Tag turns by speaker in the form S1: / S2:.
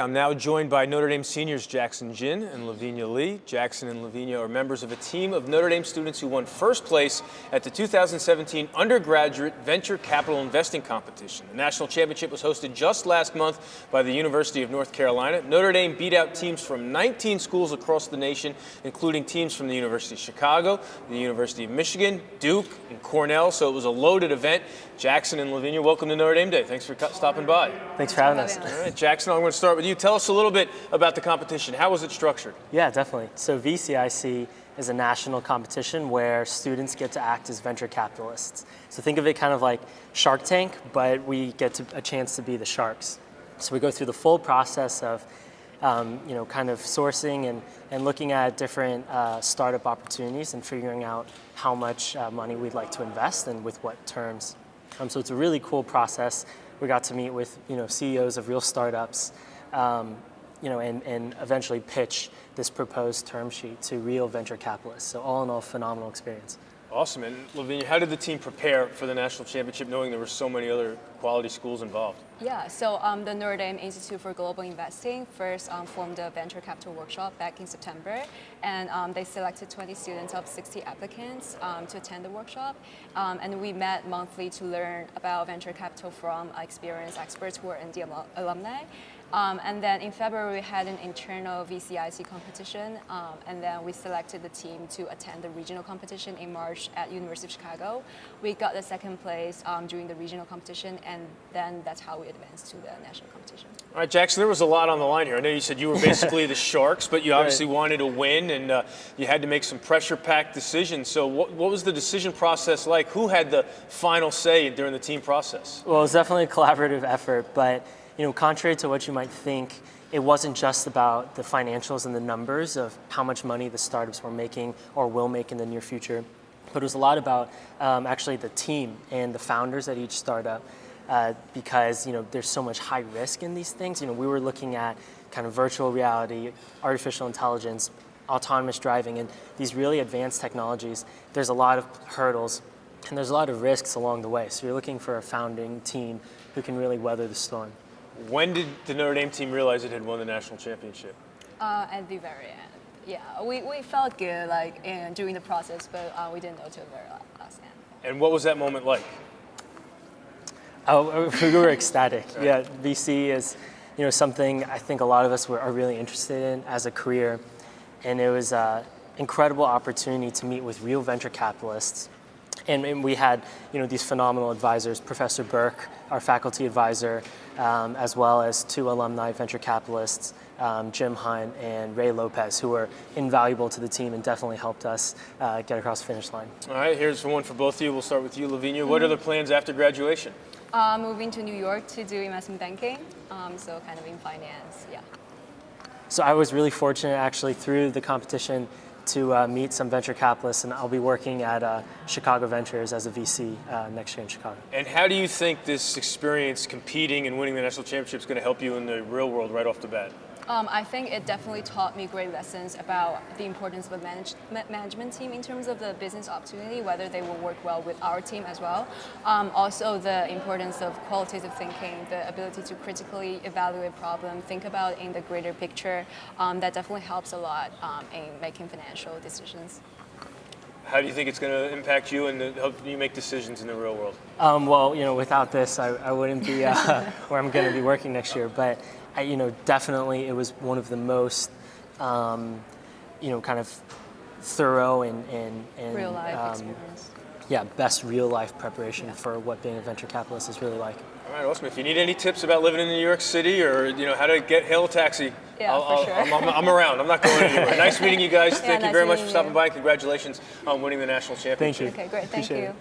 S1: I'm now joined by Notre Dame seniors Jackson Jhin and Lavinia Lee. Jackson and Lavinia are members of a team of Notre Dame students who won first place at the 2017 Undergraduate Venture Capital Investing Competition. The national championship was hosted just last month by the University of North Carolina. Notre Dame beat out teams from 19 schools across the nation, including teams from the University of Chicago, the University of Michigan, Duke, and Cornell, so it was a loaded event. Jackson and Lavinia, welcome to Notre Dame Day. Thanks for stopping by.
S2: Thanks for having us.
S1: All right, Jackson, I'm going to start with you. Tell us a little bit about the competition. How was it structured?
S2: Yeah, definitely. So VCIC is a national competition where students get to act as venture capitalists. So think of it kind of like Shark Tank, but we get a chance to be the sharks. So we go through the full process of kind of sourcing and looking at different startup opportunities and figuring out how much money we'd like to invest and with what terms. So it's a really cool process. We got to meet with CEOs of real startups, and eventually pitch this proposed term sheet to real venture capitalists. So all in all, phenomenal experience.
S1: Awesome. And Lavinia, how did the team prepare for the national championship, knowing there were so many other quality schools involved?
S3: Yeah, so the Notre Dame Institute for Global Investing first formed a venture capital workshop back in September, and they selected 20 students of 60 applicants to attend the workshop. And we met monthly to learn about venture capital from experienced experts who are in the alumni. And then in February, we had an internal VCIC competition, and then we selected the team to attend the regional competition in March at University of Chicago. We got the second place during the regional competition, and then that's how we advanced to the national competition.
S1: All right, Jackson, there was a lot on the line here. I know you said you were basically the Sharks, but you obviously wanted to win, and you had to make some pressure-packed decisions. So what was the decision process like? Who had the final say during the team process?
S2: Well, it was definitely a collaborative effort, but contrary to what you might think, it wasn't just about the financials and the numbers of how much money the startups were making or will make in the near future, but it was a lot about actually the team and the founders at each startup, because there's so much high risk in these things. We were looking at kind of virtual reality, artificial intelligence, autonomous driving, and these really advanced technologies. There's a lot of hurdles and there's a lot of risks along the way. So you're looking for a founding team who can really weather the storm.
S1: When did the Notre Dame team realize it had won the national championship?
S3: At the very end. Yeah, we felt good during the process, but we didn't know till the very last end.
S1: And what was that moment like?
S2: Oh, we were ecstatic. Right. Yeah, VC is something I think a lot of us are really interested in as a career, and it was an incredible opportunity to meet with real venture capitalists. And we had, these phenomenal advisors, Professor Burke, our faculty advisor, as well as two alumni venture capitalists, Jim Hunt and Ray Lopez, who were invaluable to the team and definitely helped us get across the finish line.
S1: All right, here's one for both of you. We'll start with you, Lavinia. What are the plans after graduation?
S3: Moving to New York to do investment banking, so kind of in finance, yeah.
S2: So I was really fortunate actually through the competition to meet some venture capitalists, and I'll be working at Chicago Ventures as a VC next year in Chicago.
S1: And how do you think this experience competing and winning the national championship is going to help you in the real world right off the bat?
S3: I think it definitely taught me great lessons about the importance of a management team in terms of the business opportunity, whether they will work well with our team as well. Also the importance of qualitative thinking, the ability to critically evaluate problems, think about in the greater picture. That definitely helps a lot in making financial decisions.
S1: How do you think it's going to impact you and help you make decisions in the real world?
S2: Well, without this, I wouldn't be where I'm going to be working next year. But definitely it was one of the most, kind of thorough and
S3: real life experience.
S2: Yeah, best real life preparation for what being a venture capitalist is really like.
S1: All right, awesome. If you need any tips about living in New York City or how to hail a taxi,
S3: for sure.
S1: I'm around. I'm not going anywhere. Nice meeting you guys. Thank you
S3: nice
S1: very much
S3: meeting
S1: for stopping
S3: you.
S1: by. Congratulations on winning the national championship.
S2: Thank you.
S3: Okay, great. Thank
S2: Appreciate
S3: you.
S2: it.